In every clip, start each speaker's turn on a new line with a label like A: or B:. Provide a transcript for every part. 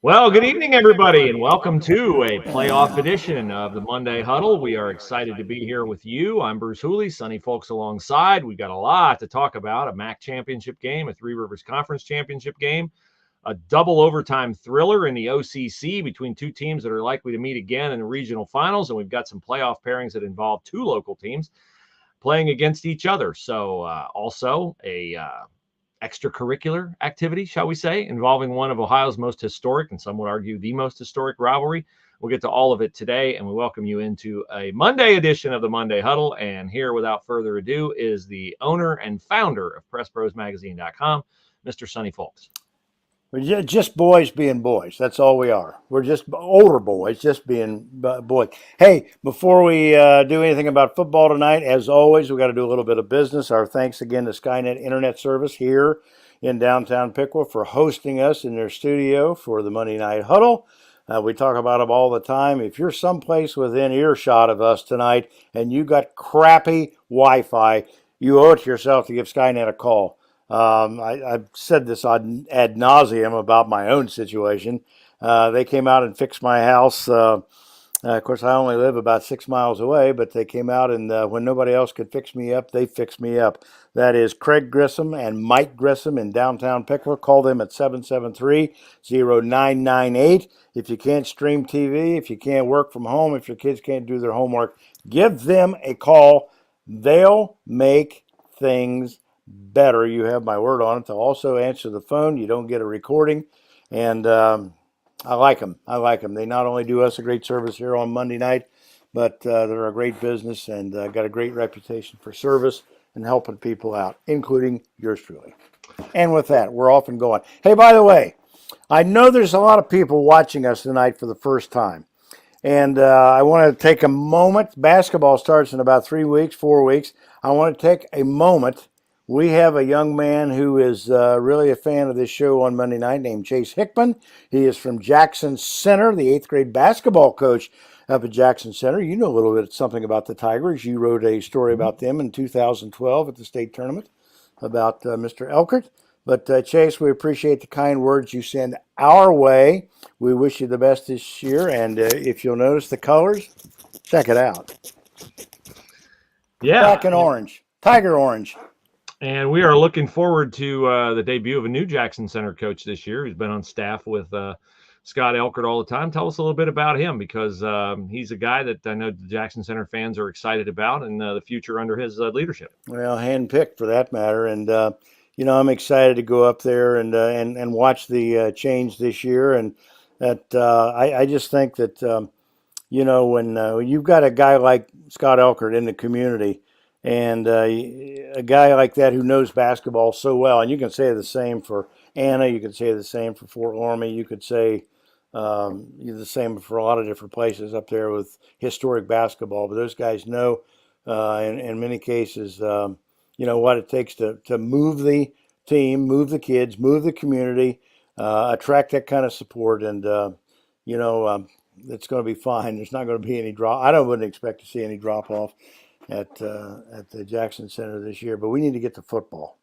A: Well, good evening, everybody, and welcome to a playoff edition of the Monday Huddle. We are excited to be here with you. I'm Bruce Hooley, Sunny Folks alongside. We've got a lot to talk about, a MAC championship game, a Three Rivers Conference championship game, a double overtime thriller in the OCC between two teams that are likely to meet again in the regional finals, and we've got some playoff pairings that involve two local teams playing against each other. So also a extracurricular activity, shall we say, involving one of Ohio's most historic, and some would argue the most historic rivalry. We'll get to all of it today, and we welcome you into a Monday edition of the Monday Huddle. And here, without further ado, is the owner and founder of PressProsMagazine.com, Mr. Sonny Folks.
B: We're just boys being boys. That's all we are. We're just older boys, just being boys. Hey, before we do anything about football tonight, as always, we got to do a little bit of business. Our thanks again to Skynet Internet Service here in downtown Piqua for hosting us in their studio for the Monday Night Huddle. We talk about them all the time. If you're someplace within earshot of us tonight and you got crappy Wi-Fi, you owe it to yourself to give Skynet a call. I've said this ad nauseum about my own situation. They came out and fixed my house. Of course, I only live about 6 miles away, but they came out and when nobody else could fix me up, they fixed me up. That is Craig Grissom and Mike Grissom in downtown Piqua. Call them at 773-0998. If you can't stream TV, if you can't work from home, if your kids can't do their homework, give them a call. They'll make things better. You have my word on it. They'll also answer the phone. You don't get a recording. And I like them. They not only do us a great service here on Monday night, but they're a great business and got a great reputation for service and helping people out, including yours truly. And with that, we're off and going. Hey, by the way, I know there's a lot of people watching us tonight for the first time. And I want to take a moment. Basketball starts in about 4 weeks. I want to take a moment. We have a young man who is really a fan of this show on Monday night named Chase Hickman. He is from Jackson Center, the 8th grade basketball coach up at Jackson Center. You know a little bit something about the Tigers. You wrote a story about them in 2012 at the state tournament about Mr. Elkert. But Chase, we appreciate the kind words you send our way. We wish you the best this year. And if you'll notice the colors, check it out.
A: Yeah.
B: Black and orange. Tiger orange.
A: And we are looking forward to the debut of a new Jackson Center coach this year. He's been on staff with Scott Elkert all the time. Tell us a little bit about him, because he's a guy that I know the Jackson Center fans are excited about and the future under his leadership.
B: Well, handpicked for that matter. And, I'm excited to go up there and watch the change this year. And that I just think that, when you've got a guy like Scott Elkert in the community, and a guy like that who knows basketball so well, and you can say the same for Anna, you can say the same for Fort Laramie, you could say the same for a lot of different places up there with historic basketball. But those guys know, in many cases, what it takes to move the team, move the kids, move the community, attract that kind of support, and it's going to be fine. There's not going to be any drop. I wouldn't expect to see any drop off at the Jackson Center this year, but we need to get to football.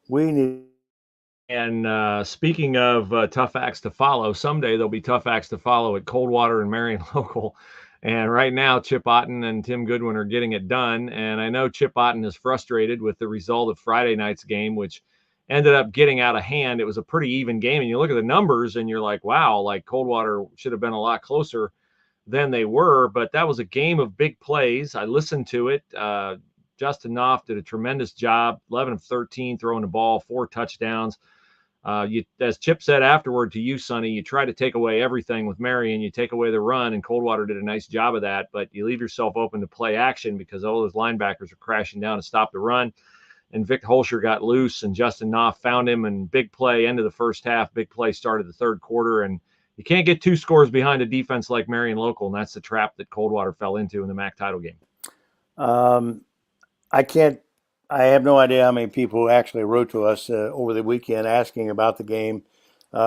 A: And speaking of tough acts to follow, someday there'll be tough acts to follow at Coldwater and Marion Local. And right now, Chip Otten and Tim Goodwin are getting it done. And I know Chip Otten is frustrated with the result of Friday night's game, which ended up getting out of hand. It was a pretty even game. And you look at the numbers and you're like, wow, like Coldwater should have been a lot closer than they were, but that was a game of big plays. I listened to it. Justin Knopf did a tremendous job, 11 of 13, throwing the ball, 4 touchdowns. As Chip said afterward to you, Sonny, you try to take away everything with Marion. You take away the run, and Coldwater did a nice job of that, but you leave yourself open to play action because all those linebackers are crashing down to stop the run. And Vic Holscher got loose, and Justin Knopf found him, and big play, end of the first half, big play started the third quarter, and you can't get 2 scores behind a defense like Marion Local, and that's the trap that Coldwater fell into in the MAC title game.
B: I have no idea how many people actually wrote to us over the weekend asking about the game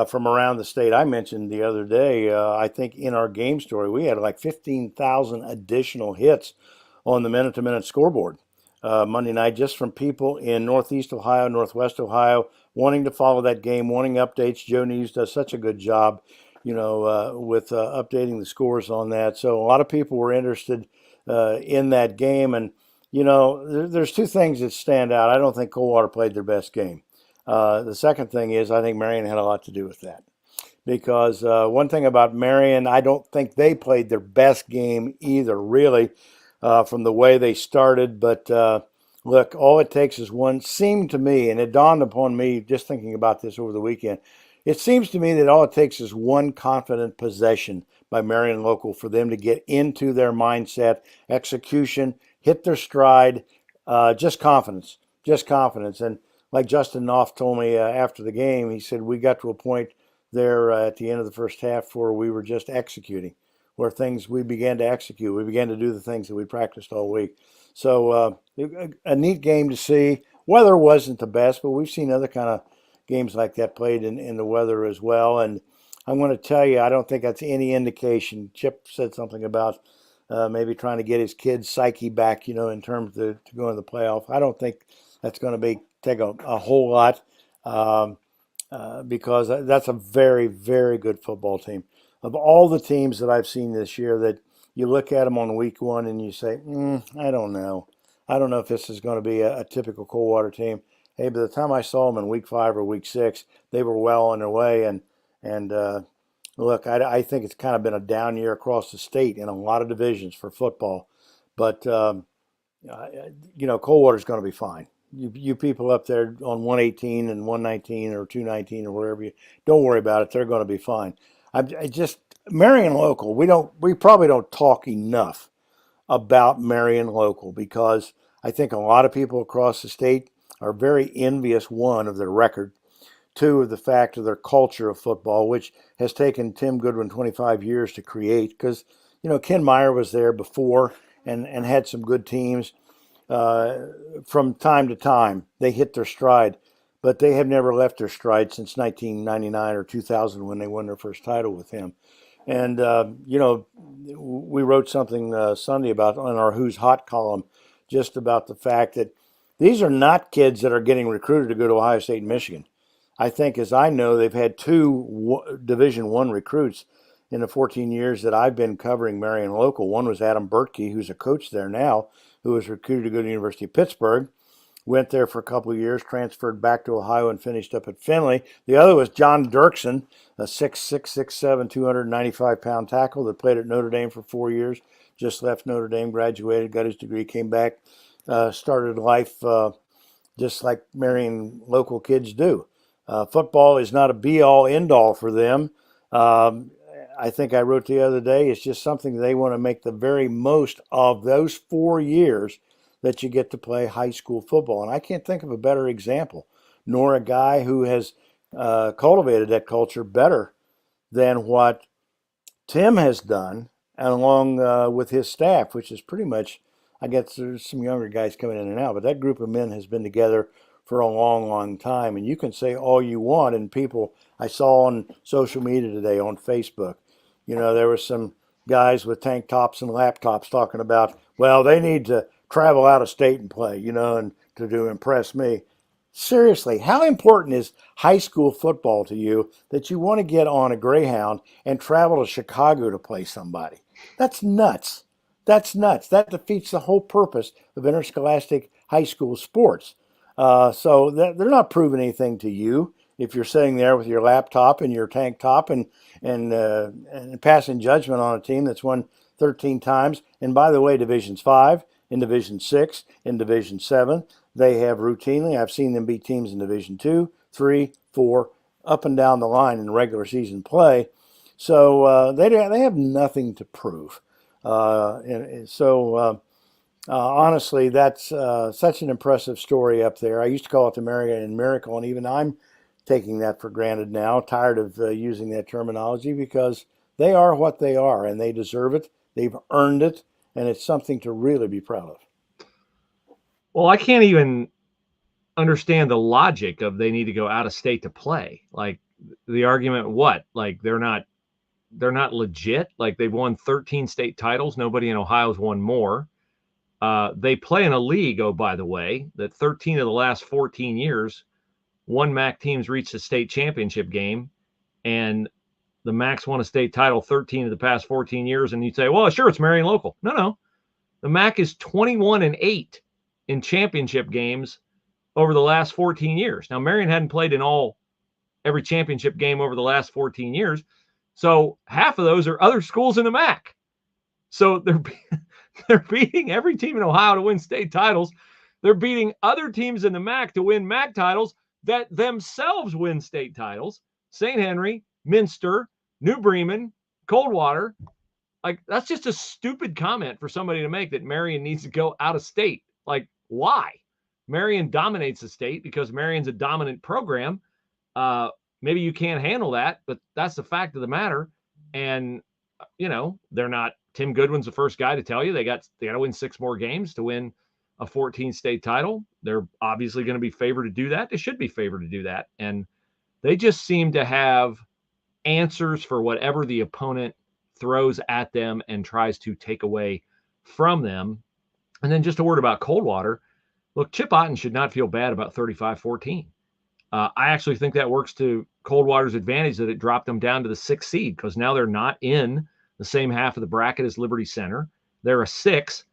B: from around the state. I mentioned the other day, I think in our game story, we had like 15,000 additional hits on the minute-to-minute scoreboard Monday night, just from people in Northeast Ohio, Northwest Ohio, wanting to follow that game, wanting updates. Joe Neves does such a good job with updating the scores on that. So a lot of people were interested in that game. And, there's two things that stand out. I don't think Coldwater played their best game. The second thing is I think Marion had a lot to do with that. Because one thing about Marion, I don't think they played their best game either, really, from the way they started. But look, all it takes is one, seemed to me, and it dawned upon me just thinking about this over the weekend, it seems to me that all it takes is one confident possession by Marion Local for them to get into their mindset, execution, hit their stride, just confidence, just confidence. And like Justin Knopf told me after the game, he said, we got to a point there at the end of the first half where we were just executing, where we began to execute. We began to do the things that we practiced all week. So a neat game to see. Weather wasn't the best, but we've seen other kind of games like that played in the weather as well. And I'm going to tell you, I don't think that's any indication. Chip said something about maybe trying to get his kid's psyche back, in terms of to go in the playoff. I don't think that's going to take a whole lot. Because that's a very, very good football team. Of all the teams that I've seen this year, that you look at them on week one and you say, I don't know. I don't know if this is going to be a typical Coldwater team. Hey, by the time I saw them in week 5 or week 6, they were well on their way. And look, I think it's kind of been a down year across the state in a lot of divisions for football. But, Coldwater's going to be fine. You people up there on 118 and 119 or 219 or wherever don't worry about it. They're going to be fine. Marion Local, we probably don't talk enough about Marion Local because I think a lot of people across the state are very envious, one, of their record, two, of the fact of their culture of football, which has taken Tim Goodwin 25 years to create because, Ken Meyer was there before and had some good teams. From time to time, they hit their stride, but they have never left their stride since 1999 or 2000 when they won their first title with him. And, we wrote something Sunday about on our Who's Hot column just about the fact that these are not kids that are getting recruited to go to Ohio State and Michigan. I think, as I know, they've had 2 Division I recruits in the 14 years that I've been covering Marion Local. One was Adam Bertkey, who's a coach there now, who was recruited to go to the University of Pittsburgh, went there for a couple of years, transferred back to Ohio, and finished up at Findlay. The other was John Dirksen, a 6'6", 6'7", 295-pound tackle that played at Notre Dame for 4 years, just left Notre Dame, graduated, got his degree, came back, started life just like Marion Local kids do. Football is not a be-all, end-all for them. I think I wrote the other day, it's just something they want to make the very most of those 4 years that you get to play high school football. And I can't think of a better example, nor a guy who has cultivated that culture better than what Tim has done, and along with his staff, which is pretty much, I guess there's some younger guys coming in and out, but that group of men has been together for a long, long time. And you can say all you want, and people I saw on social media today, on Facebook, there were some guys with tank tops and laptops talking about, well, they need to travel out of state and play, and to impress me. Seriously, how important is high school football to you that you want to get on a Greyhound and travel to Chicago to play somebody? That's nuts. That's nuts. That defeats the whole purpose of interscholastic high school sports. So they're not proving anything to you if you're sitting there with your laptop and your tank top and passing judgment on a team that's won 13 times. And by the way, Divisions 5, in Division 6, in Division 7, they have routinely, I've seen them beat teams in Division 2, 3, 4, up and down the line in regular season play. So they have nothing to prove. Honestly, that's such an impressive story up there. I used to call it the Marion Miracle, and even I'm taking that for granted now, tired of using that terminology, because they are what they are, and they deserve it. They've earned it, and it's something to really be proud of.
A: Well, I can't even understand the logic of they need to go out of state to play. Like the argument, what? Like they're not legit. Like they've won 13 state titles. Nobody in Ohio's won more. They play in a league, oh, by the way, that 13 of the last 14 years, one MAC team's reached the state championship game, and the MAC's won a state title 13 of the past 14 years, and you say, well, sure, it's Marion Local. No. The MAC is 21-8 in championship games over the last 14 years. Now, Marion hadn't played in every championship game over the last 14 years. So half of those are other schools in the MAC. So they're beating every team in Ohio to win state titles. They're beating other teams in the MAC to win MAC titles that themselves win state titles. St. Henry, Minster, New Bremen, Coldwater. Like, that's just a stupid comment for somebody to make, that Marion needs to go out of state. Like, why? Marion dominates the state because Marion's a dominant program. Maybe you can't handle that, but that's the fact of the matter. And, they're not. Tim Goodwin's the first guy to tell you they got to win 6 more games to win a 14 state title. They're obviously going to be favored to do that. They should be favored to do that. And they just seem to have answers for whatever the opponent throws at them and tries to take away from them. And then just a word about Coldwater. Look, Chip Otten should not feel bad about 35-14. I actually think that works to Coldwater's advantage, that it dropped them down to the 6th seed, because now they're not in the same half of the bracket as Liberty Center. They're a 6.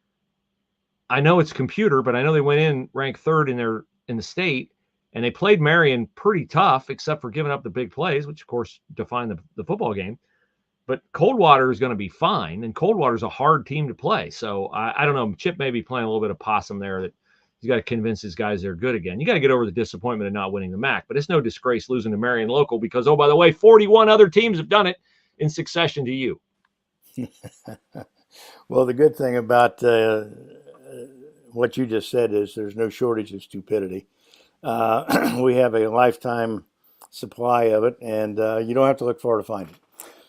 A: I know it's computer, but I know they went in ranked 3rd in the state, and they played Marion pretty tough, except for giving up the big plays, which of course define the football game. But Coldwater is going to be fine, and Coldwater's a hard team to play. So I don't know. Chip may be playing a little bit of possum there, that he's got to convince his guys they're good again. You got to get over the disappointment of not winning the MAC, but it's no disgrace losing to Marion Local, because, oh, by the way, 41 other teams have done it in succession to you.
B: Well, the good thing about what you just said is there's no shortage of stupidity. We have a lifetime supply of it, and you don't have to look far to find it.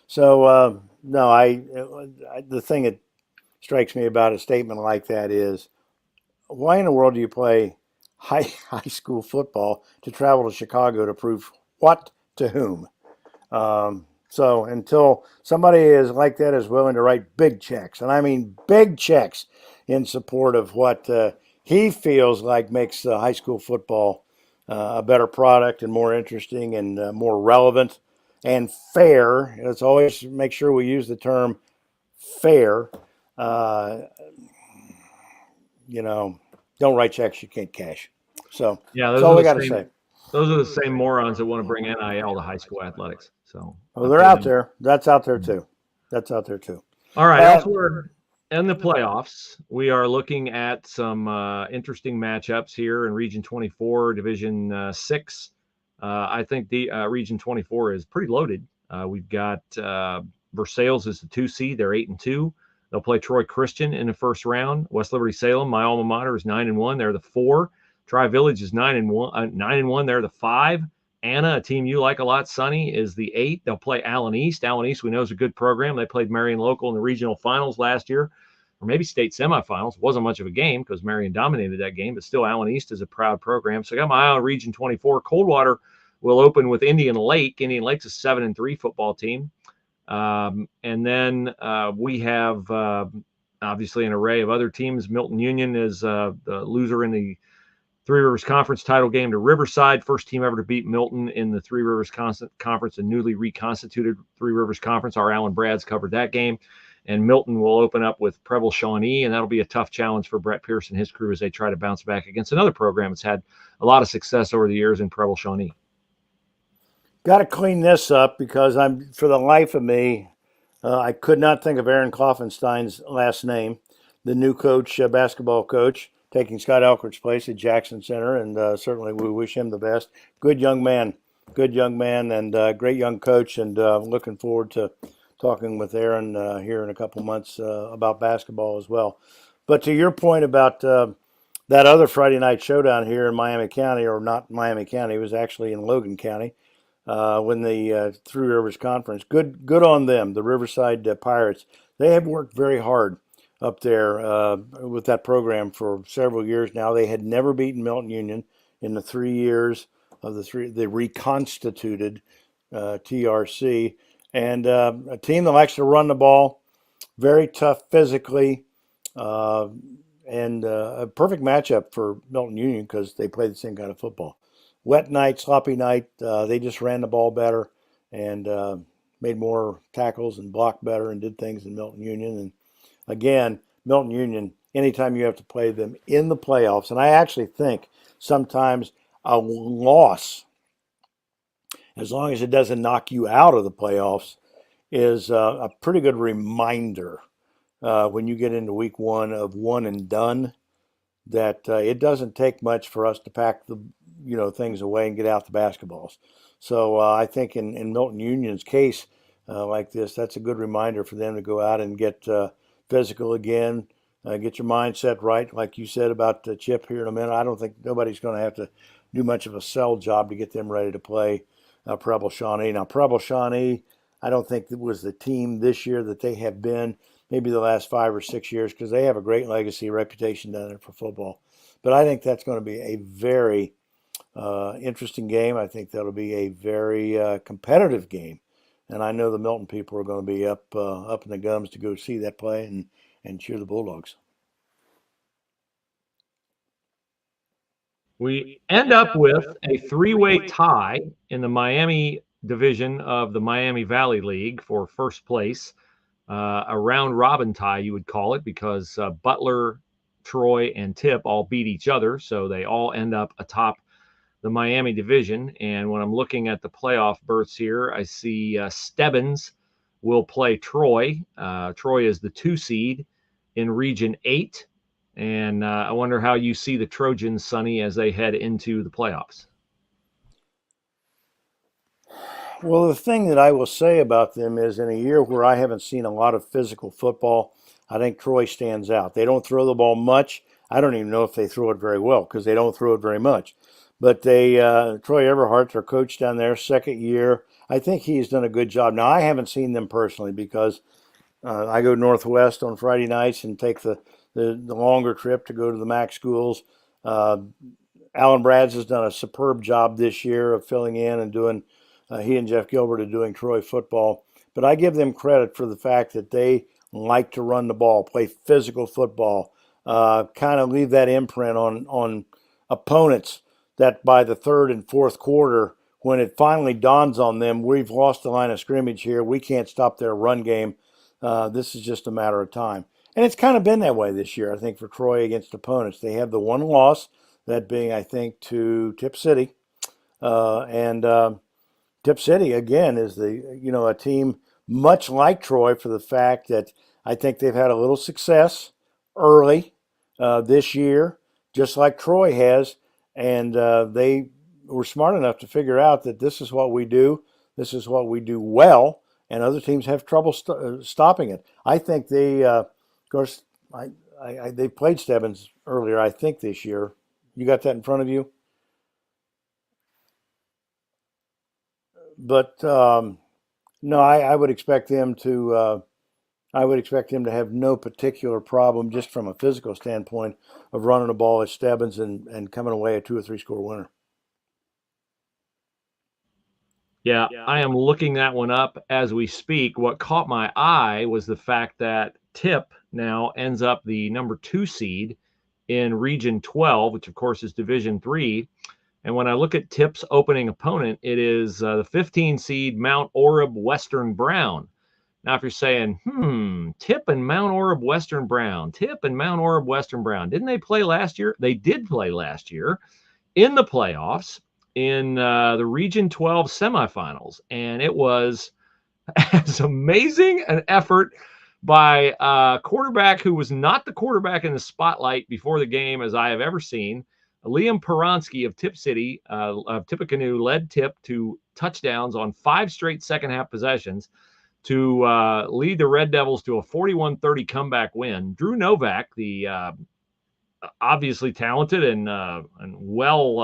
B: So, no, the thing that strikes me about a statement like that is, why in the world do you play high school football to travel to Chicago to prove what to whom? So until somebody is like that, is willing to write big checks, and I mean big checks, in support of what he feels like makes high school football a better product and more interesting and more relevant and fair. Let's always make sure we use the term fair. Don't write checks you can't cash. So
A: yeah,
B: that's all we got to say.
A: Those are the same morons that want to bring NIL to high school athletics. So,
B: well, they're out there. That's out there too.
A: All right. Elsewhere in the playoffs, we are looking at some interesting matchups here in Region 24, Division 6. I think the Region 24 is pretty loaded. We've got Versailles is the 2 seed. They're 8-2. They'll play Troy Christian in the first round. West Liberty Salem, my alma mater, is 9-1. They're the 4. Tri-Village is 9-1. They're the 5. Anna, a team you like a lot, Sonny, is the 8. They'll play Allen East. Allen East, we know, is a good program. They played Marion Local in the regional finals last year, or maybe state semifinals. It wasn't much of a game because Marion dominated that game, but still Allen East is a proud program. So I got my eye on Region 24. Coldwater will open with Indian Lake. Indian Lake's a 7-3 football team. And then we have obviously an array of other teams. Milton-Union is the loser in the Three Rivers Conference title game to Riverside. First team ever to beat Milton in the Three Rivers Conference, a newly reconstituted Three Rivers Conference. Our Alan Brads covered that game. And Milton will open up with Preble Shawnee, and that'll be a tough challenge for Brett Pierce and his crew as they try to bounce back against another program that's had a lot of success over the years in Preble Shawnee.
B: Got to clean this up, because for the life of me, I could not think of Aaron Kaufenstein's last name, the new coach, basketball coach, taking Scott Elkert's place at Jackson Center, and certainly we wish him the best. Good young man, and great young coach, and looking forward to talking with Aaron here in a couple months about basketball as well. But to your point about that other Friday night showdown here in Miami County, or not Miami County, it was actually in Logan County, when the Three Rivers Conference, good on them, the Riverside Pirates. They have worked very hard up there with that program for several years now. They had never beaten Milton-Union in the 3 years of the reconstituted TRC, and a team that likes to run the ball, very tough physically, and a perfect matchup for Milton-Union because they play the same kind of football. Wet night, sloppy night, they just ran the ball better, and made more tackles and blocked better and did things in Milton-Union. And again, Milton-Union, anytime you have to play them in the playoffs, and I actually think sometimes a loss, as long as it doesn't knock you out of the playoffs, is a pretty good reminder when you get into week one of one and done that it doesn't take much for us to pack the things away and get out the basketballs. So I think in Milton-Union's case like this, that's a good reminder for them to go out and get physical again, get your mindset right, like you said about Chip here in a minute. I don't think nobody's going to have to do much of a sell job to get them ready to play Preble Shawnee. Now, Preble Shawnee, I don't think it was the team this year that they have been maybe the last 5 or 6 years, because they have a great legacy, reputation down there for football. But I think that's going to be a very interesting game. I think that'll be a very competitive game. And I know the Milton people are going to be up in the gums to go see that play and cheer the Bulldogs.
A: We end up with a three-way tie in the Miami division of the Miami Valley League for first place. A round robin tie, you would call it, because Butler, Troy, and Tipp all beat each other, so they all end up atop the Miami division. And when I'm looking at the playoff berths here, I see Stebbins will play Troy. Troy is the 2 seed in Region 8. And I wonder how you see the Trojans, Sonny, as they head into the playoffs.
B: Well, the thing that I will say about them is, in a year where I haven't seen a lot of physical football, I think Troy stands out. They don't throw the ball much. I don't even know if they throw it very well, because they don't throw it very much. But Troy Everhart, their coach down there, second year, I think he's done a good job. Now, I haven't seen them personally, because I go northwest on Friday nights and take the longer trip to go to the MAC schools. Alan Brads has done a superb job this year of filling in and doing, he and Jeff Gilbert are doing Troy football. But I give them credit for the fact that they like to run the ball, play physical football, kind of leave that imprint on opponents, that by the third and fourth quarter, when it finally dawns on them, we've lost the line of scrimmage here, we can't stop their run game, this is just a matter of time. And it's kind of been that way this year, I think, for Troy against opponents. They have the one loss, that being, I think, to Tipp City. And Tipp City, again, is a team much like Troy, for the fact that I think they've had a little success early this year, just like Troy has. And they were smart enough to figure out that this is what we do. This is what we do well. And other teams have trouble stopping it. I think they, of course, they played Stebbins earlier, I think, this year. You got that in front of you? But no, I would expect them to. I would expect him to have no particular problem, just from a physical standpoint, of running the ball at Stebbins and coming away a 2 or 3 score winner.
A: Yeah, I am looking that one up as we speak. What caught my eye was the fact that Tipp now ends up the number 2 seed in Region 12, which of course is Division 3. And when I look at Tipp's opening opponent, it is the 15 seed Mount Orab Western Brown. Now, if you're saying, Tipp and Mount Orab Western Brown, Tipp and Mount Orab Western Brown, didn't they play last year? They did play last year in the playoffs in the Region 12 semifinals. And it was as amazing an effort by a quarterback who was not the quarterback in the spotlight before the game as I have ever seen. Liam Peronsky of Tipp City, of Tippecanoe, led Tipp to touchdowns on 5 straight second-half possessions to lead the Red Devils to a 41-30 comeback win. Drew Novak, the obviously talented and well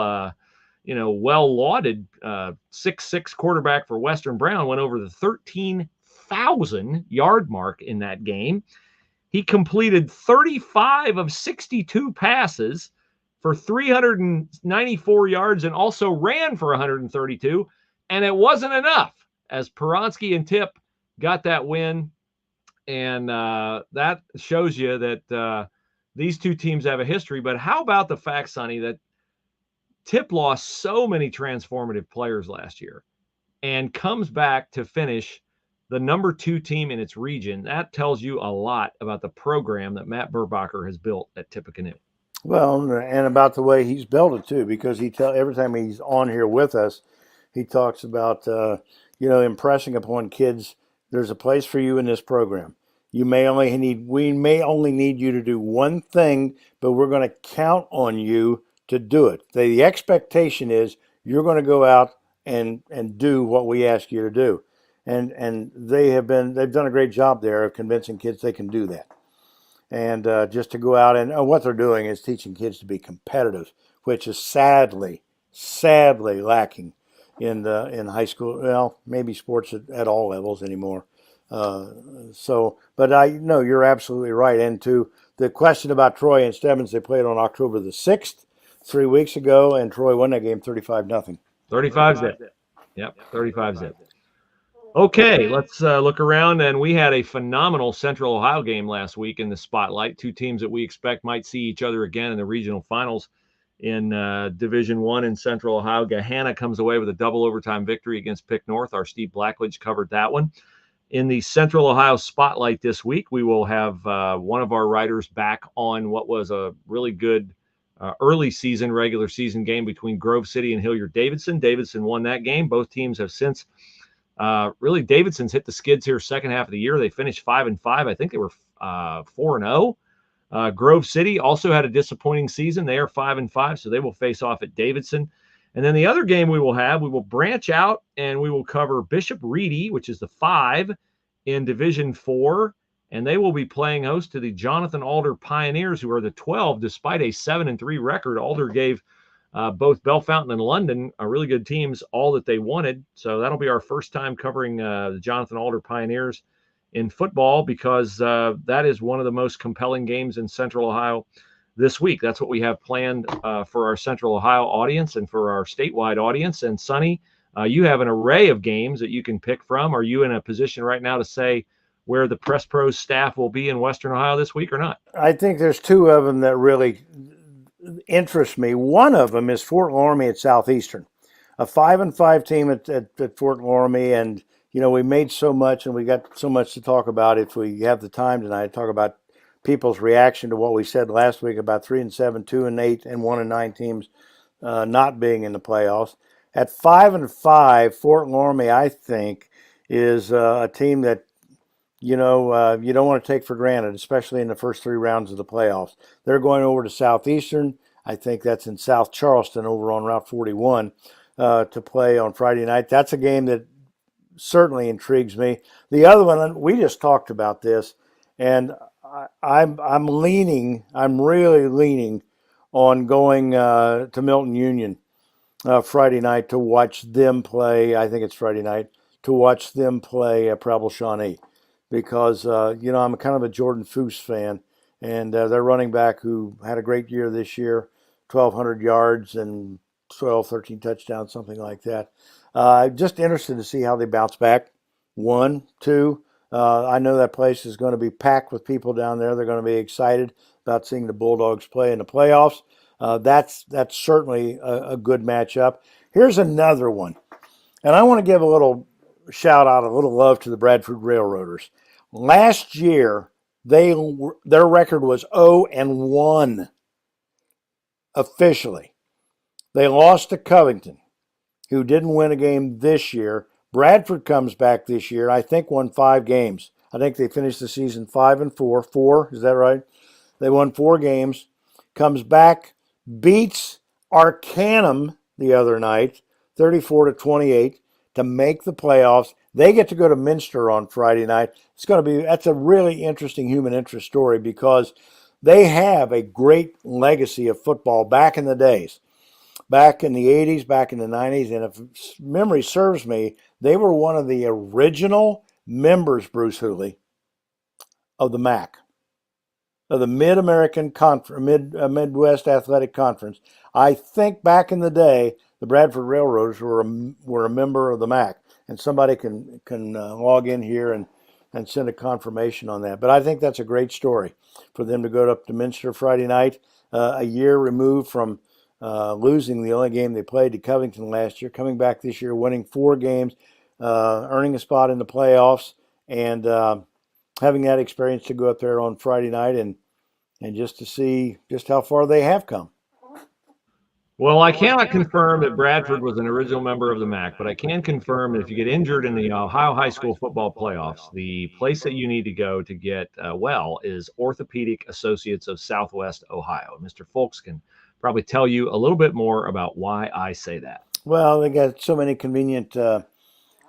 A: lauded 6'6" quarterback for Western Brown, went over the 13,000 yard mark in that game. He completed 35 of 62 passes for 394 yards and also ran for 132. And it wasn't enough, as Peronsky and Tipp got that win. And that shows you that these two teams have a history. But how about the fact, Sonny, that Tipp lost so many transformative players last year and comes back to finish the number 2 team in its region. That tells you a lot about the program that Matt Burbacher has built at Tippecanoe.
B: Well, and about the way he's built it too, because every time he's on here with us, he talks about impressing upon kids. There's a place for you in this program. We may only need you to do one thing, but we're going to count on you to do it. The expectation is you're going to go out and do what we ask you to do, and they've done a great job there of convincing kids they can do that. And just to go out and what they're doing is teaching kids to be competitive, which is sadly lacking in high school. Well, maybe sports at all levels anymore. But I know you're absolutely right. And to the question about Troy and Stebbins, they played on October the 6th, 3 weeks ago, and Troy won that game 35-0.
A: 35-zip. Yep, 35-zip. Okay, let's look around, and we had a phenomenal Central Ohio game last week in the spotlight. 2 teams that we expect might see each other again in the regional finals in Division I in Central Ohio. Gahanna comes away with a double overtime victory against Pick North. Our Steve Blackledge covered that one. In the Central Ohio spotlight this week, we will have one of our writers back on what was a really good early season, regular season game between Grove City and Hilliard-Davidson. Davidson won that game. Both teams have since really, Davidson's hit the skids here second half of the year. They finished 5-5. I think they were 4-0. Grove City also had a disappointing season. They are 5-5, so they will face off at Davidson. And then the other game we will branch out and we will cover Bishop Reedy, which is the 5 in Division 4, and they will be playing host to the Jonathan Alder Pioneers, who are the 12. Despite a 7-3 record, Alder gave both Bellefontaine and London are really good teams, all that they wanted. So that'll be our first time covering the Jonathan Alder Pioneers in football, because that is one of the most compelling games in Central Ohio this week. That's what we have planned for our Central Ohio audience and for our statewide audience. And Sonny, you have an array of games that you can pick from. Are you in a position right now to say where the Press Pros staff will be in Western Ohio this week or not?
B: I think there's 2 of them that really interest me. One of them is Fort Loramie at Southeastern, a 5-5 team at Fort Loramie. And, we made so much and we got so much to talk about. If we have the time tonight to talk about people's reaction to what we said last week about 3-7, 2-8, and 1-9 teams not being in the playoffs. At 5-5, Fort Loramie, I think, is a team that you don't want to take for granted, especially in the first 3 rounds of the playoffs. They're going over to Southeastern. I think that's in South Charleston over on Route 41 to play on Friday night. That's a game that certainly intrigues me. The other one, we just talked about this, and I'm really leaning on going to Milton-Union Friday night to watch them play. I think it's Friday night to watch them play Preble Shawnee. Because, I'm kind of a Jordan Foose fan, and their running back who had a great year this year, 1,200 yards and 13 touchdowns, something like that. Just interested to see how they bounce back. 1, 2, I know that place is going to be packed with people down there. They're going to be excited about seeing the Bulldogs play in the playoffs. That's certainly a good matchup. Here's another one, and I want to give a little shout out, a little love to the Bradford Railroaders. Last year, their record was 0-1 officially. They lost to Covington, who didn't win a game this year. Bradford comes back this year, I think won 5 games. I think they finished the season 5-4. 4, is that right? They won 4 games. Comes back, beats Arcanum the other night, 34-28, to make the playoffs. They get to go to Minster on Friday night. That's a really interesting human interest story, because they have a great legacy of football back in the days, back in the 80s, back in the 90s. And if memory serves me, they were one of the original members, Bruce Hooley, of the MAC, of the Mid-American Midwest Athletic Conference. I think back in the day, the Bradford Railroaders were a member of the MAC. And somebody can log in here and send a confirmation on that. But I think that's a great story for them to go up to Minster Friday night, a year removed from losing the only game they played to Covington last year, coming back this year, winning 4 games, earning a spot in the playoffs. and having that experience to go up there on Friday night and just to see just how far they have come.
A: Well, I cannot confirm that Bradford was an original member of the MAC, but I can confirm that if you get injured in the Ohio High School football playoffs, the place that you need to go to get well is Orthopedic Associates of Southwest Ohio. Mr. Folks can probably tell you a little bit more about why I say that.
B: Well, they got so many convenient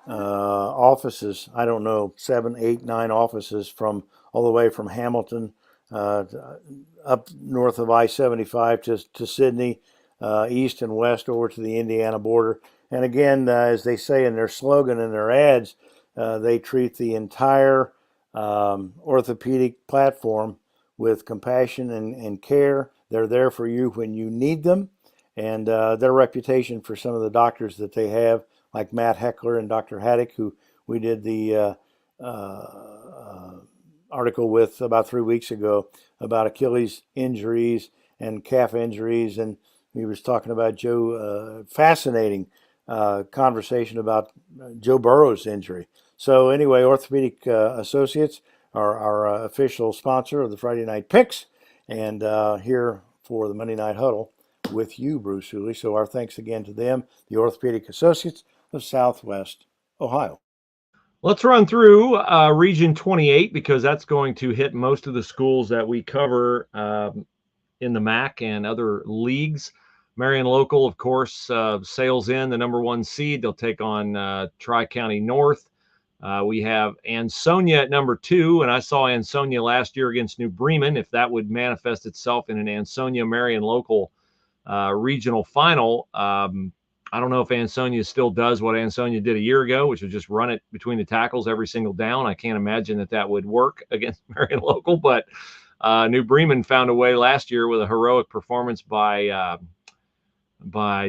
B: offices. I don't know, 7, 8, 9 offices from all the way from Hamilton up north of I-75 to Sydney, east and west over to the Indiana border. And again, as they say in their slogan and their ads, they treat the entire orthopedic platform with compassion and care. They're there for you when you need them. And their reputation for some of the doctors that they have, like Matt Heckler and Dr. Haddock, who we did the article with about 3 weeks ago about Achilles injuries and calf injuries. And he was talking about Joe, fascinating conversation about Joe Burrow's injury. So anyway, Orthopedic Associates are our official sponsor of the Friday Night Picks, and here for the Monday Night Huddle with you, Bruce Hooley. So our thanks again to them, the Orthopedic Associates of Southwest Ohio.
A: Let's run through Region 28 because that's going to hit most of the schools that we cover in the MAC and other leagues. Marion Local, of course, sails in the number 1 seed. They'll take on Tri-County North. We have Ansonia at number 2, and I saw Ansonia last year against New Bremen. If that would manifest itself in an Ansonia-Marion Local regional final, I don't know if Ansonia still does what Ansonia did a year ago, which was just run it between the tackles every single down. I can't imagine that would work against Marion Local, but New Bremen found a way last year with a heroic performance by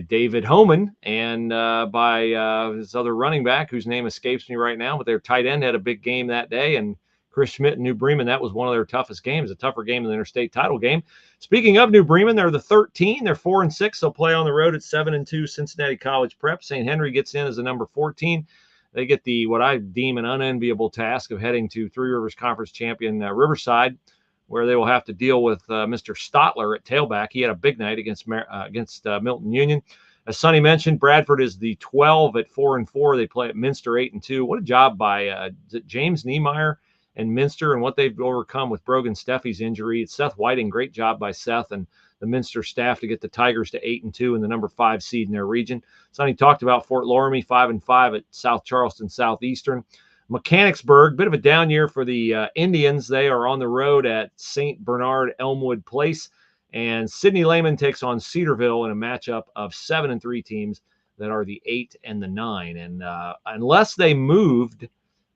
A: David Homan and by his other running back, whose name escapes me right now, but their tight end had a big game that day, and Chris Schmidt and New Bremen, that was one of their toughest games, a tougher game than the interstate title game. Speaking of New Bremen, they're the 13. They're 4-6. They'll play on the road at 7-2 Cincinnati College Prep. St. Henry gets in as the number 14. They get the what I deem an unenviable task of heading to Three Rivers Conference champion Riverside, where they will have to deal with Mr. Stotler at tailback. He had a big night against Milton-Union. As Sonny mentioned, Bradford is the 12 at 4-4. They play at Minster 8-2. What a job by James Niemeyer and Minster and what they've overcome with Brogan Steffi's injury. It's Seth Whiting. Great job by Seth and the Minster staff to get the Tigers to 8-2 and the number 5 seed in their region. Sonny talked about Fort Loramie, 5-5 at South Charleston Southeastern. Mechanicsburg, bit of a down year for the Indians. They are on the road at St. Bernard Elmwood Place. And Sidney Lehman takes on Cedarville in a matchup of 7-3 teams that are the 8 and the 9. And unless they moved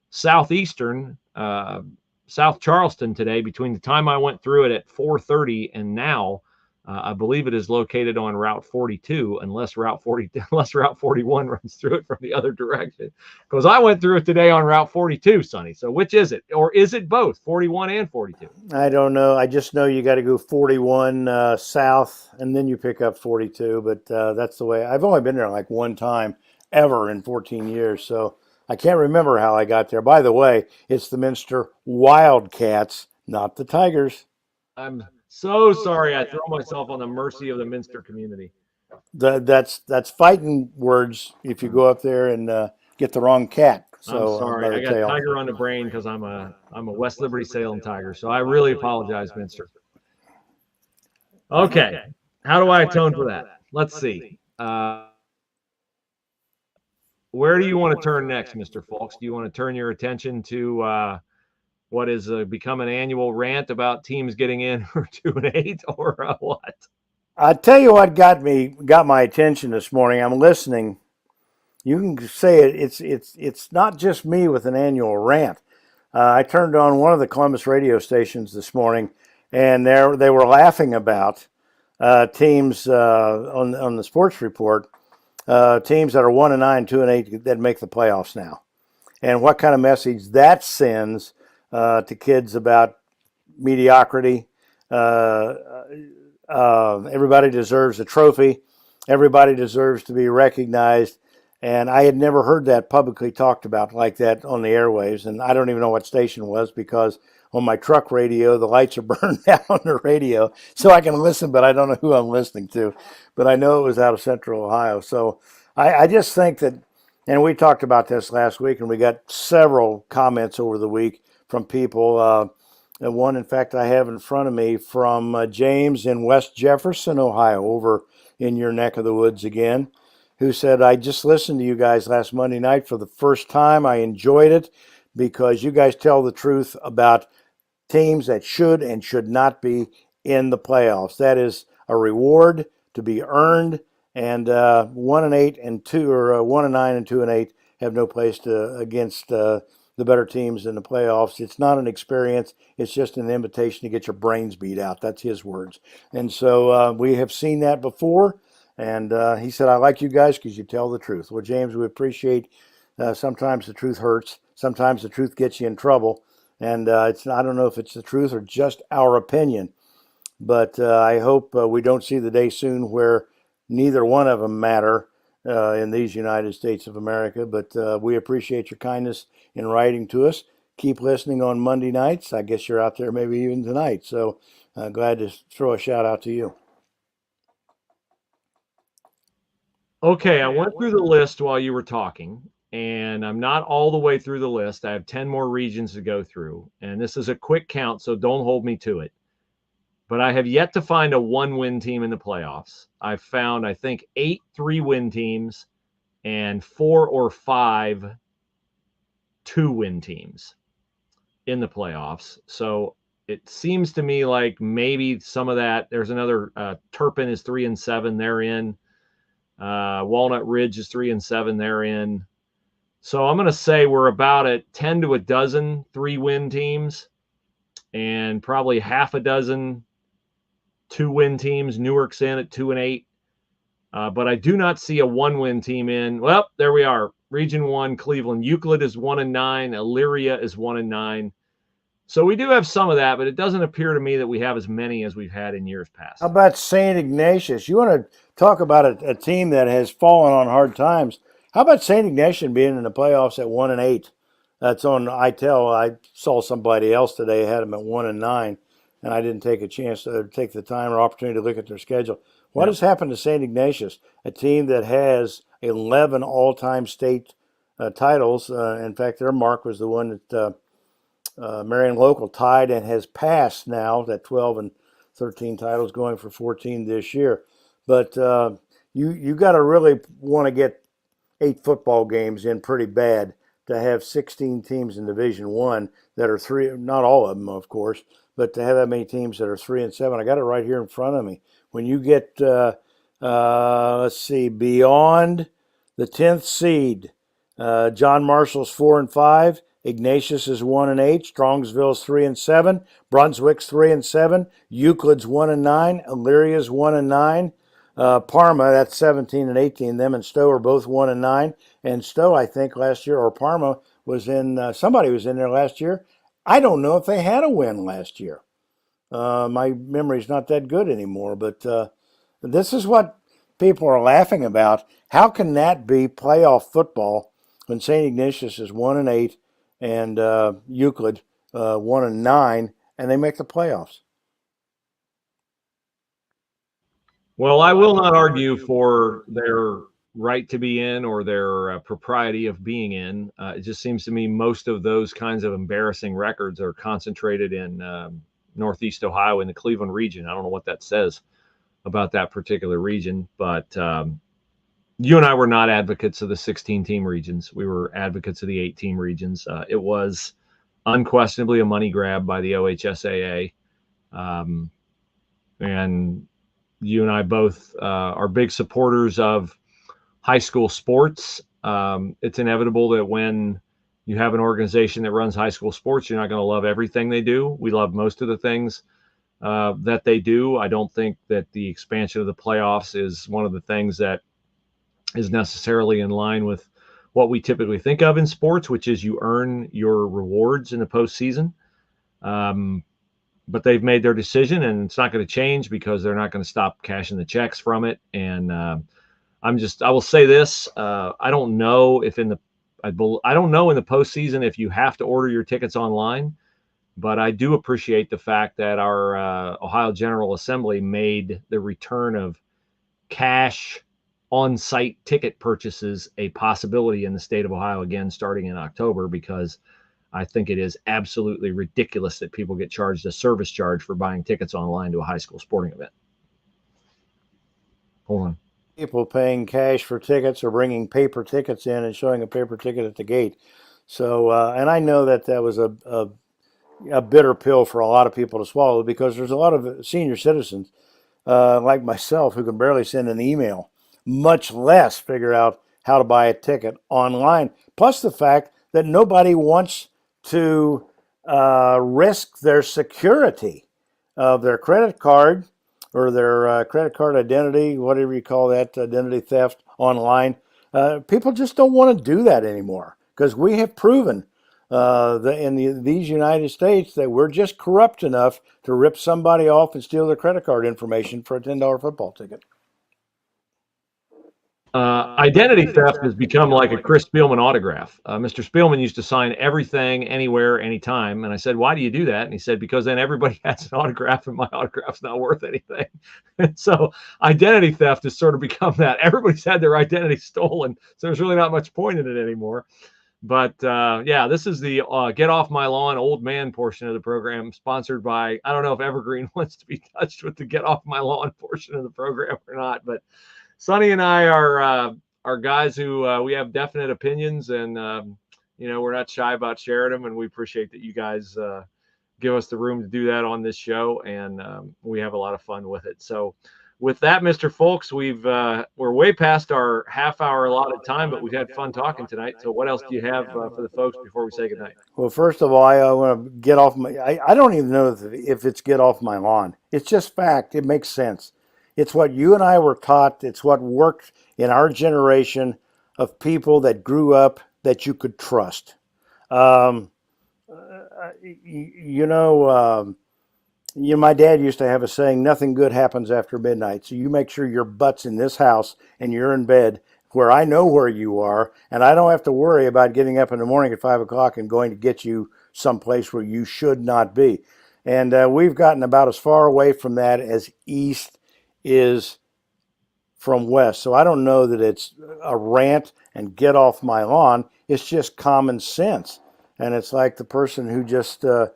A: Southeastern, South Charleston today, between the time I went through it at 4:30 and now, I believe it is located on Route 42, unless Route 41 runs through it from the other direction. Because I went through it today on Route 42, Sonny. So which is it? Or is it both, 41 and 42?
B: I don't know. I just know you got to go 41 south, and then you pick up 42. But that's the way. I've only been there like one time ever in 14 years, so I can't remember how I got there. By the way, it's the Minster Wildcats, not the Tigers.
A: I'm so sorry. I throw myself on the mercy of the Minster community.
B: That's fighting words if you go up there and get the wrong cat. So
A: I'm sorry. I got Tiger on the brain because I'm a West Liberty Salem Tiger. So I really apologize, Minster. Okay. How do I atone for that? Let's see. Where do you want to turn next, Mr. Folks? Do you want to turn your attention to what is become an annual rant about teams getting in for 2-8, or what?
B: I tell you what got my attention this morning. I'm listening. You can say it's not just me with an annual rant. I turned on one of the Columbus radio stations this morning, and they were laughing about teams on the sports report, teams that are 1-9, 2-8 that make the playoffs now, and what kind of message that sends to kids about mediocrity. Everybody deserves a trophy. Everybody deserves to be recognized. And I had never heard that publicly talked about like that on the airwaves. And I don't even know what station it was because on my truck radio, the lights are burned out on the radio. So I can listen, but I don't know who I'm listening to. But I know it was out of Central Ohio. So I just think that, and we talked about this last week, and we got several comments over the week from people. And one, in fact, I have in front of me from James in West Jefferson, Ohio, over in your neck of the woods again, who said, I just listened to you guys last Monday night for the first time. I enjoyed it because you guys tell the truth about teams that should and should not be in the playoffs. That is a reward to be earned. And 1-8 and 2, or 1-9 and 2-8 have no place to against the better teams in the playoffs. It's not an experience. It's just an invitation to get your brains beat out. That's his words. And so we have seen that before. And he said, I like you guys because you tell the truth. Well, James, we appreciate sometimes the truth hurts. Sometimes the truth gets you in trouble. And I don't know if it's the truth or just our opinion. But I hope we don't see the day soon where neither one of them matter in these United States of America. But we appreciate your kindness in writing to us. Keep listening on Monday nights. I guess you're out there maybe even tonight. So glad to throw a shout out to you.
A: Okay, I went through the list while you were talking, and I'm not all the way through the list. I have 10 more regions to go through, and this is a quick count, so don't hold me to it. But I have yet to find a 1-win team in the playoffs. I've found, I think, 8 3-win teams and 4 or 5 2-win teams in the playoffs. So it seems to me like maybe some of that. There's another Turpin is 3-7. They're in. Walnut Ridge is 3-7. They're in. So I'm going to say we're about at 10 to a dozen 3-win teams, and probably half a dozen 2-win teams. Newark's in at 2-8. But I do not see a 1-win team in. Well, there we are. Region 1, Cleveland. Euclid is 1-9. Elyria is 1-9. So we do have some of that, but it doesn't appear to me that we have as many as we've had in years past.
B: How about St. Ignatius? You want to talk about a team that has fallen on hard times. How about St. Ignatius being in the playoffs at 1-8? That's on ITEL. I saw somebody else today had them at 1-9, and I didn't take a chance to take the time or opportunity to look at their schedule. What has happened to St. Ignatius, a team that has 11 all-time state titles? In fact, their mark was the one that Marion Local tied and has passed now, that 12 and 13 titles, going for 14 this year. But you got to really want to get 8 football games in pretty bad to have 16 teams in Division I that are 3, not all of them, of course, but to have that many teams that are 3-7. I got it right here in front of me. When you get, let's see, beyond the 10th seed, John Marshall's 4-5. Ignatius is 1-8. Strongsville's 3-7. Brunswick's 3-7. Euclid's 1-9. Illyria's 1-9. Parma, that's 17-18. Them and Stowe are both 1-9. And Stowe, I think last year, or Parma was in. Somebody was in there last year. I don't know if they had a win last year. My memory's not that good anymore. But this is what people are laughing about. How can that be playoff football when St. Ignatius is 1-8? And Euclid 1-9, and they make the playoffs?
A: Well, I will not argue for their right to be in or their propriety of being in. It just seems to me most of those kinds of embarrassing records are concentrated in Northeast Ohio in the Cleveland region. I don't know what that says about that particular region, but you and I were not advocates of the 16-team regions. We were advocates of the 8-team regions. It was unquestionably a money grab by the OHSAA. And you and I both are big supporters of high school sports. It's inevitable that when you have an organization that runs high school sports, you're not going to love everything they do. We love most of the things that they do. I don't think that the expansion of the playoffs is one of the things that is necessarily in line with what we typically think of in sports, which is you earn your rewards in the postseason. But they've made their decision, and it's not going to change because they're not going to stop cashing the checks from it. And I'm I will say this. I don't know if I don't know in the postseason if you have to order your tickets online, but I do appreciate the fact that our Ohio General Assembly made the return of cash on-site ticket purchases a possibility in the state of Ohio again starting in October, because I think it is absolutely ridiculous that people get charged a service charge for buying tickets online to a high school sporting event. Hold on.
B: People paying cash for tickets or bringing paper tickets in and showing a paper ticket at the gate. So, and I know that was a bitter pill for a lot of people to swallow, because there's a lot of senior citizens like myself who can barely send an email, much less figure out how to buy a ticket online. Plus the fact that nobody wants to risk their security of their credit card or their credit card identity, whatever you call that, identity theft online. People just don't want to do that anymore, because we have proven these United States that we're just corrupt enough to rip somebody off and steal their credit card information for a $10 football ticket.
A: Identity theft has become like a Chris Spielman autograph. Mr. Spielman used to sign everything, anywhere, anytime. And I said, why do you do that? And he said, because then everybody has an autograph and my autograph's not worth anything. And so identity theft has sort of become that. Everybody's had their identity stolen, so there's really not much point in it anymore. But yeah, this is the Get Off My Lawn Old Man portion of the program, sponsored by, I don't know if Evergreen wants to be touched with the Get Off My Lawn portion of the program or not, but Sonny and I are guys who we have definite opinions, and we're not shy about sharing them, and we appreciate that you guys give us the room to do that on this show, and we have a lot of fun with it. So with that, Mr. Folks, we're way past our half-hour allotted time, but we've had fun talking tonight. So what else do you have for the folks before we say goodnight?
B: Well, first of all, I want to get off I don't even know if it's get off my lawn. It's just fact. It makes sense. It's what you and I were taught. It's what worked in our generation of people that grew up that you could trust. My dad used to have a saying, nothing good happens after midnight. So you make sure your butt's in this house and you're in bed where I know where you are, and I don't have to worry about getting up in the morning at 5 o'clock and going to get you someplace where you should not be. And we've gotten about as far away from that as east is from west. So I don't know that it's a rant and get off my lawn. It's just common sense. And it's like the person who just texted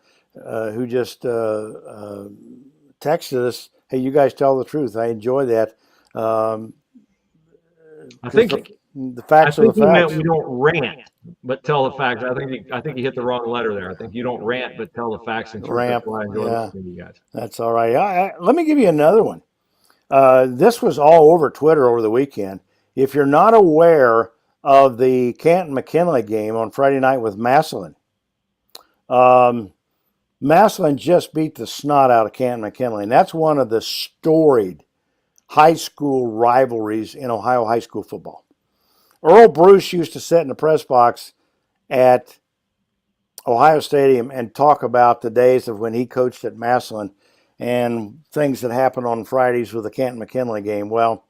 B: us, hey, you guys tell the truth. I enjoy that.
A: I think
B: the facts are the facts.
A: We don't rant, but tell the facts. I think you hit the wrong letter there. I think you don't rant, but tell the facts and truth. That's why I enjoy listening to you guys. That's
B: all right. Let me give you another one. This was all over Twitter over the weekend. If you're not aware of the Canton-McKinley game on Friday night with Massillon, Massillon just beat the snot out of Canton-McKinley, and that's one of the storied high school rivalries in Ohio high school football. Earl Bruce used to sit in the press box at Ohio Stadium and talk about the days of when he coached at Massillon and things that happened on Fridays with the Canton-McKinley game. Well,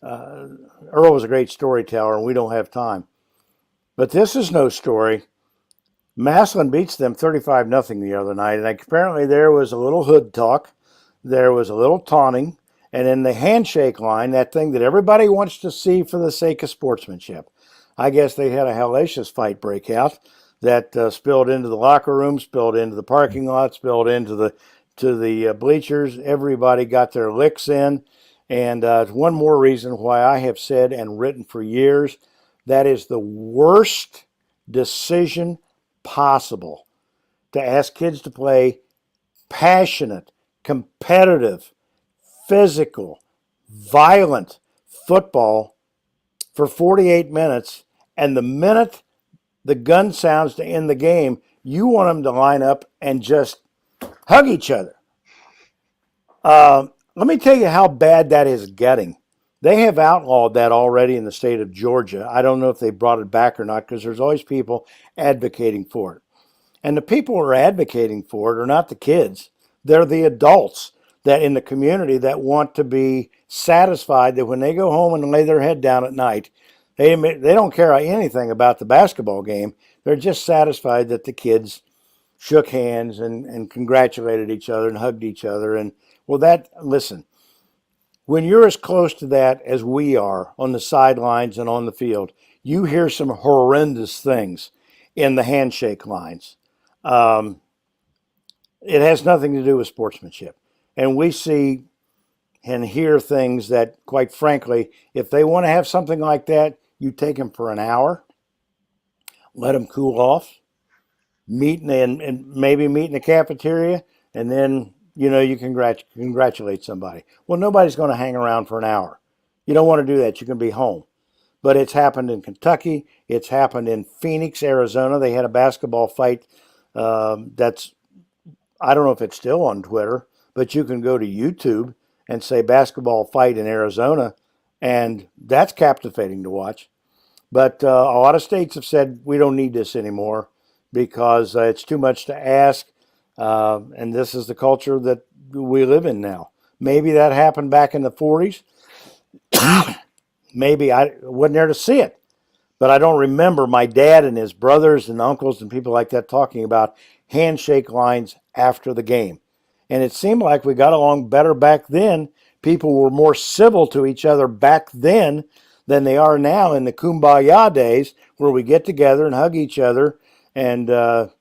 B: Earl was a great storyteller, and we don't have time. But this is no story. Massillon beats them 35-0 the other night, and apparently there was a little hood talk. There was a little taunting. And in the handshake line, that thing that everybody wants to see for the sake of sportsmanship, I guess they had a hellacious fight break out that spilled into the locker room, spilled into the parking lot, spilled into the bleachers. Everybody got their licks in. And one more reason why I have said and written for years, that is the worst decision possible, to ask kids to play passionate, competitive, physical, violent football for 48 minutes, and the minute the gun sounds to end the game, you want them to line up and just hug each other. Let me tell you how bad that is getting. They have outlawed that already in the state of Georgia. I don't know if they brought it back or not, because there's always people advocating for it. And the people who are advocating for it are not the kids. They're the adults that in the community that want to be satisfied that when they go home and lay their head down at night, they don't care anything about the basketball game. They're just satisfied that the kids shook hands and congratulated each other and hugged each other. And well, listen, when you're as close to that as we are on the sidelines and on the field, you hear some horrendous things in the handshake lines. It has nothing to do with sportsmanship. And we see and hear things that, quite frankly, if they want to have something like that, you take them for an hour, let them cool off, and maybe meet in the cafeteria, and then you congratulate somebody. Well, nobody's going to hang around for an hour. You don't want to do that. You can be home. But it's happened in Kentucky. It's happened in Phoenix, Arizona. They had a basketball fight that's, I don't know if it's still on Twitter, but you can go to YouTube and say basketball fight in Arizona, and that's captivating to watch. But a lot of states have said we don't need this anymore because it's too much to ask, and this is the culture that we live in now. Maybe that happened back in the 40s. Maybe I wasn't there to see it, but I don't remember my dad and his brothers and uncles and people like that talking about handshake lines after the game. And it seemed like we got along better back then. People were more civil to each other back then than they are now in the kumbaya days where we get together and hug each other and the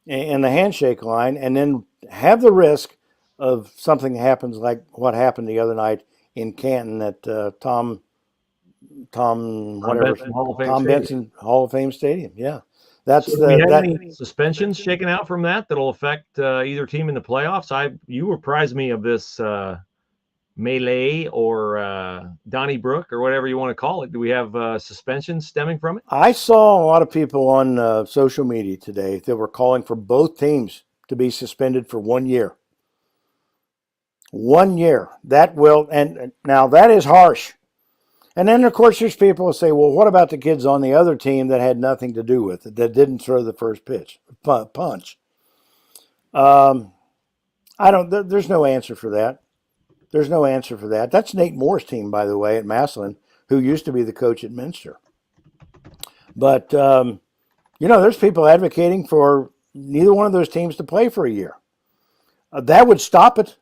B: handshake line, and then have the risk of something happens like what happened the other night in Canton at Tom
A: Benson
B: Hall of Fame Stadium. Yeah.
A: So we have any suspensions shaken out from that'll affect either team in the playoffs? You apprised me of this melee or Donnybrook or whatever you want to call it. Do we have suspensions stemming from it?
B: I saw a lot of people on social media today that were calling for both teams to be suspended for 1 year. 1 year. That will, and now that is harsh. And then, of course, there's people who say, well, what about the kids on the other team that had nothing to do with it, that didn't throw the first punch? There's no answer for that. There's no answer for that. That's Nate Moore's team, by the way, at Massillon, who used to be the coach at Minster. But, there's people advocating for neither one of those teams to play for a year. That would stop it.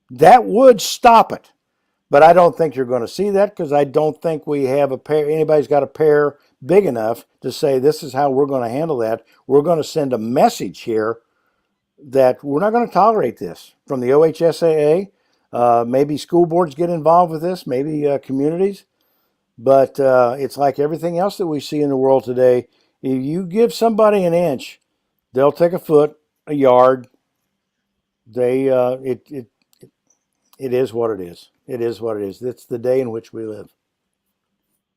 B: That would stop it. But I don't think you're going to see that because I don't think we have anybody's got a pair big enough to say this is how we're going to handle that. We're going to send a message here that we're not going to tolerate this from the OHSAA. Maybe school boards get involved with this, maybe communities. But it's like everything else that we see in the world today. If you give somebody an inch, they'll take a foot, a yard. It is what it is. It is what it is. It's the day in which we live.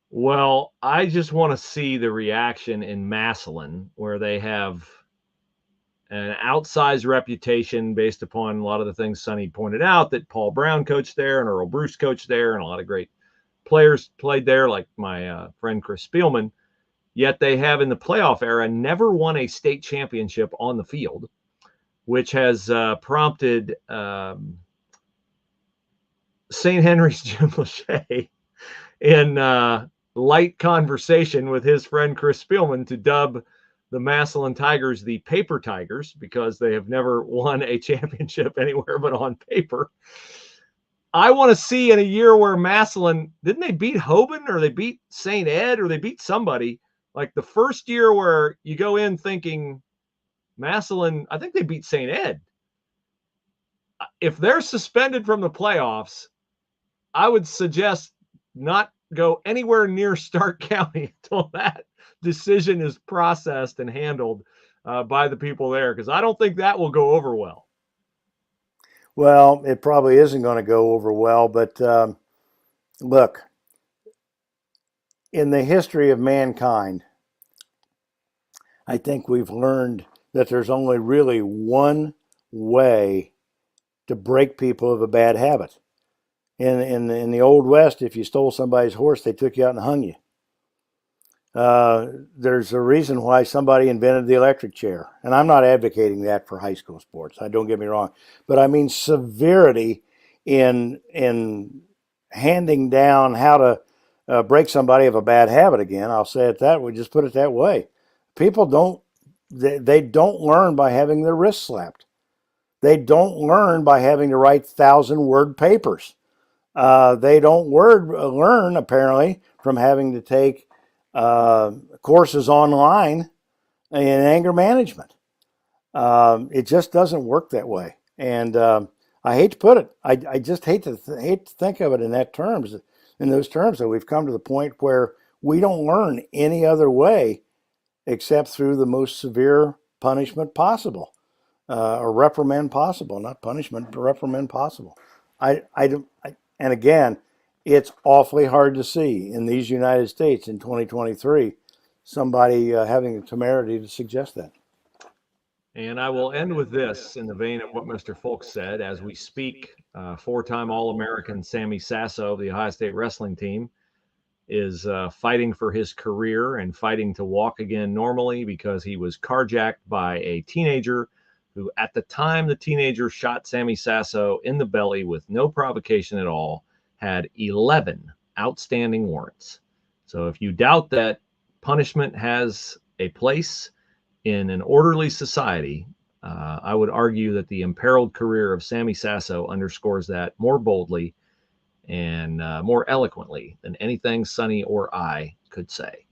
A: Well, I just want to see the reaction in Massillon, where they have an outsized reputation based upon a lot of the things Sonny pointed out, that Paul Brown coached there and Earl Bruce coached there and a lot of great players played there, like my friend Chris Spielman. Yet they have, in the playoff era, never won a state championship on the field, which has prompted St. Henry's Jim Lachey in light conversation with his friend Chris Spielman to dub the Massillon Tigers the Paper Tigers because they have never won a championship anywhere but on paper. I want to see in a year where Massillon, didn't they beat Hoban or they beat St. Ed or they beat somebody? Like the first year where you go in thinking Massillon, I think they beat St. Ed. If they're suspended from the playoffs, I would suggest not go anywhere near Stark County until that decision is processed and handled by the people there, because I don't think that will go over well.
B: Well, it probably isn't going to go over well, but look, in the history of mankind, I think we've learned that there's only really one way to break people of a bad habit. In the Old West, if you stole somebody's horse, they took you out and hung you. There's a reason why somebody invented the electric chair. And I'm not advocating that for high school sports. I don't get me wrong. But I mean severity in handing down how to break somebody of a bad habit again. I'll say it that way. Just put it that way. People don't they don't learn by having their wrists slapped. They don't learn by having to write 1,000-word papers. They don't learn apparently from having to take courses online in anger management. It just doesn't work that way, and I hate to put it. I just hate to think of it in those terms. That we've come to the point where we don't learn any other way except through the most severe punishment possible, or reprimand possible, not punishment, but reprimand possible. And again, it's awfully hard to see in these United States in 2023 somebody having the temerity to suggest that.
A: And I will end with this in the vein of what Mr. Folks said. As we speak, four-time All-American Sammy Sasso of the Ohio State wrestling team is fighting for his career and fighting to walk again normally because he was carjacked by a teenager who, at the time the teenager shot Sammy Sasso in the belly with no provocation at all, had 11 outstanding warrants. So if you doubt that punishment has a place in an orderly society, I would argue that the imperiled career of Sammy Sasso underscores that more boldly and more eloquently than anything Sonny or I could say.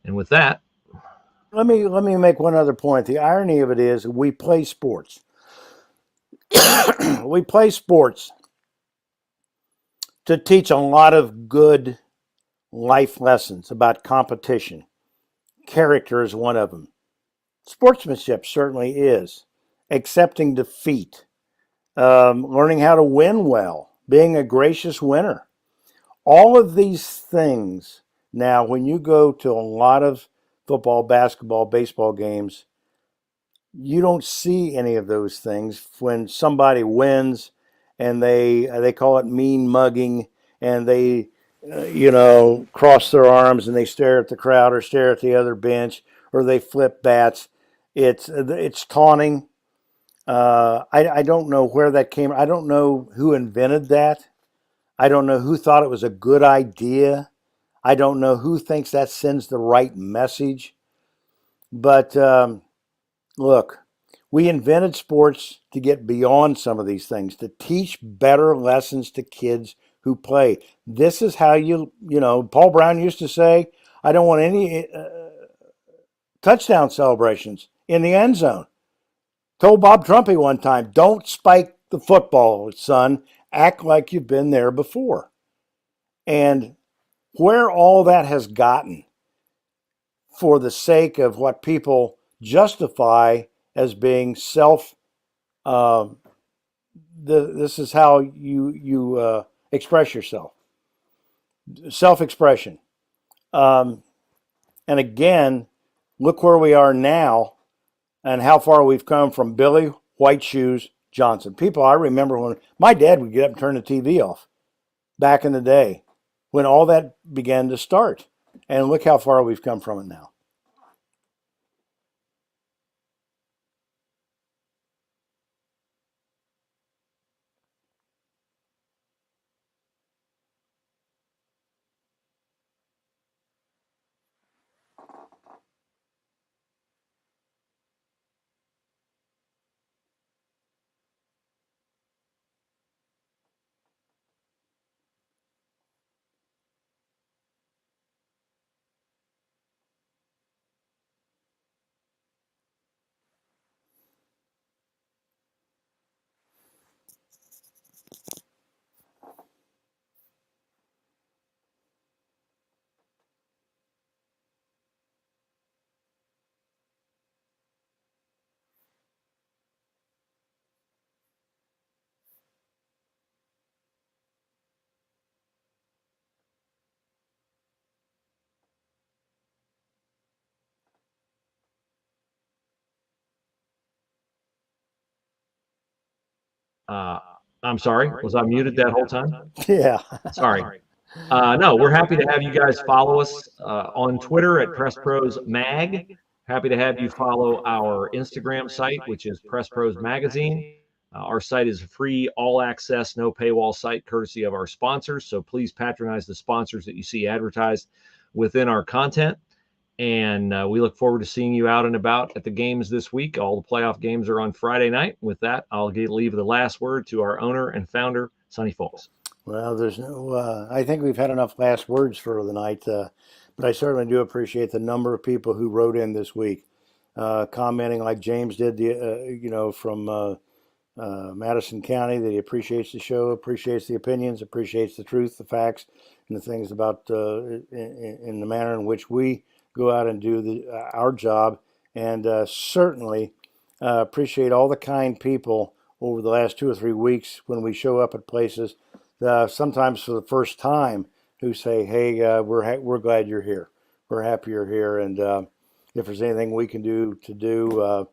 A: And with that,
B: let me make one other point. The irony of it is we play sports. We play sports to teach a lot of good life lessons about competition. Character is one of them. Sportsmanship certainly is. Accepting defeat, learning how to win well, being a gracious winner. All of these things, now, when you go to a lot of football, basketball, baseball games, you don't see any of those things. When somebody wins and they call it mean mugging, and they cross their arms and they stare at the crowd or stare at the other bench, or they flip bats. It's taunting. I don't know where that came. I don't know who invented that. I don't know who thought it was a good idea. I don't know who thinks that sends the right message. But look, we invented sports to get beyond some of these things, to teach better lessons to kids who play. This is how Paul Brown used to say, I don't want any touchdown celebrations in the end zone. Told Bob Trumpy one time, don't spike the football, son. Act like you've been there before. And where all that has gotten for the sake of what people justify as being this is how you express yourself, self-expression. And again, look where we are now and how far we've come from Billy White Shoes Johnson. People, I remember when my dad would get up and turn the TV off back in the day when all that began to start. And look how far we've come from it now.
A: I'm sorry, was I muted that whole time?
B: Yeah.
A: Sorry. No, we're happy to have you guys follow us on Twitter at Press Pros Mag. Happy to have you follow our Instagram site, which is Press Pros Magazine. Our site is a free, all access, no paywall site courtesy of our sponsors. So please patronize the sponsors that you see advertised within our content. And we look forward to seeing you out and about at the games this week. All the playoff games are on Friday night. With that, I'll leave the last word to our owner and founder, Sonny Folks.
B: Well, there's no. I think we've had enough last words for the night, but I certainly do appreciate the number of people who wrote in this week, commenting like James did, from Madison County, that he appreciates the show, appreciates the opinions, appreciates the truth, the facts, and the things about in the manner in which we go out and do our job, and certainly appreciate all the kind people over the last 2 or 3 weeks when we show up at places, sometimes for the first time, who say, "Hey, we're glad you're here. We're happy you're here, and if there's anything we can do to do."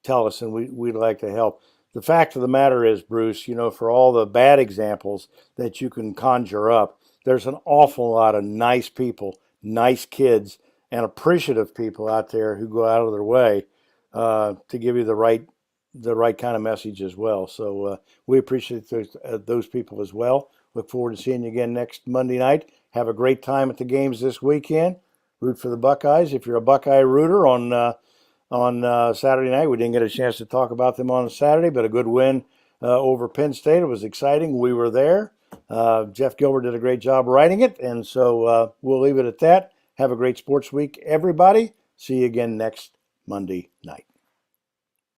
B: Tell us, and we'd like to help. The fact of the matter is, Bruce, for all the bad examples that you can conjure up, there's an awful lot of nice people, nice kids, and appreciative people out there who go out of their way to give you the right kind of message as well. So we appreciate those people as well. Look forward to seeing you again next Monday night. Have a great time at the games this weekend. Root for the Buckeyes. If you're a Buckeye rooter on Saturday night. We didn't get a chance to talk about them on Saturday, but a good win over Penn State. It was exciting. We were there. Jeff Gilbert did a great job writing it, and so we'll leave it at that. Have a great sports week, everybody. See you again next Monday night.